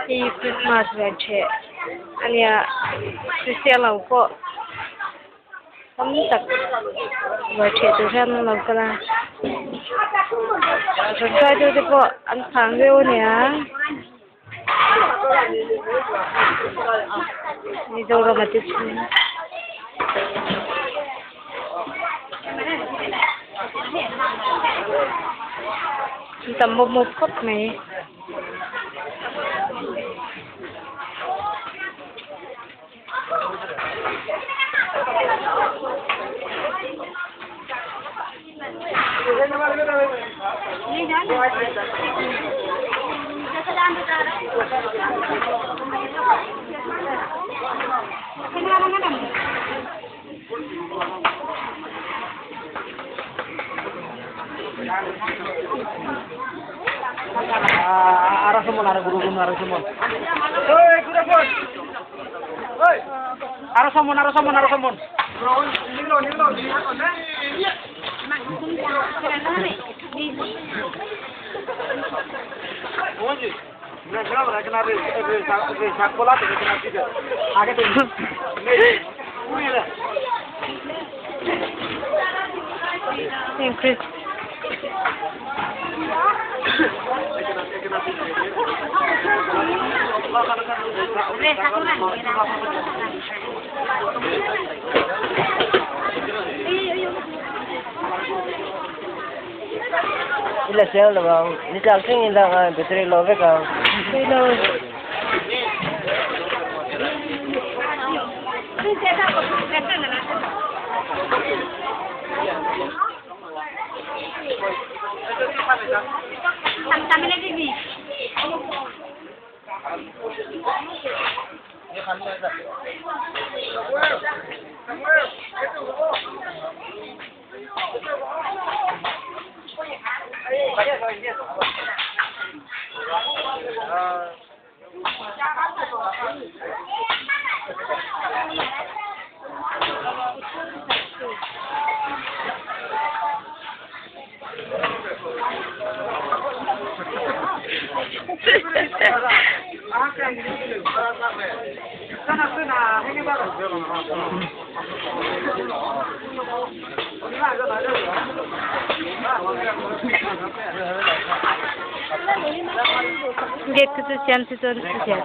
i Christmas ven che ania Christian lo ko tam tak wa che tu ran lo kala rồi coi tôi đi bộ ăn sáng rêu nè đi đâu rồi mà tiếp tầm một phút này arah semua arah guru arah semua. Hei, kuda pun. Hei, arah semua. Chris. Ila sel la bang, ni tak sing ila betri lo ve ka. Hello. Sambil lagi ni. Get ke tu siam tu tu siam.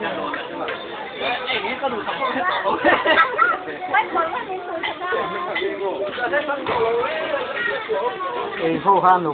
Ho han lo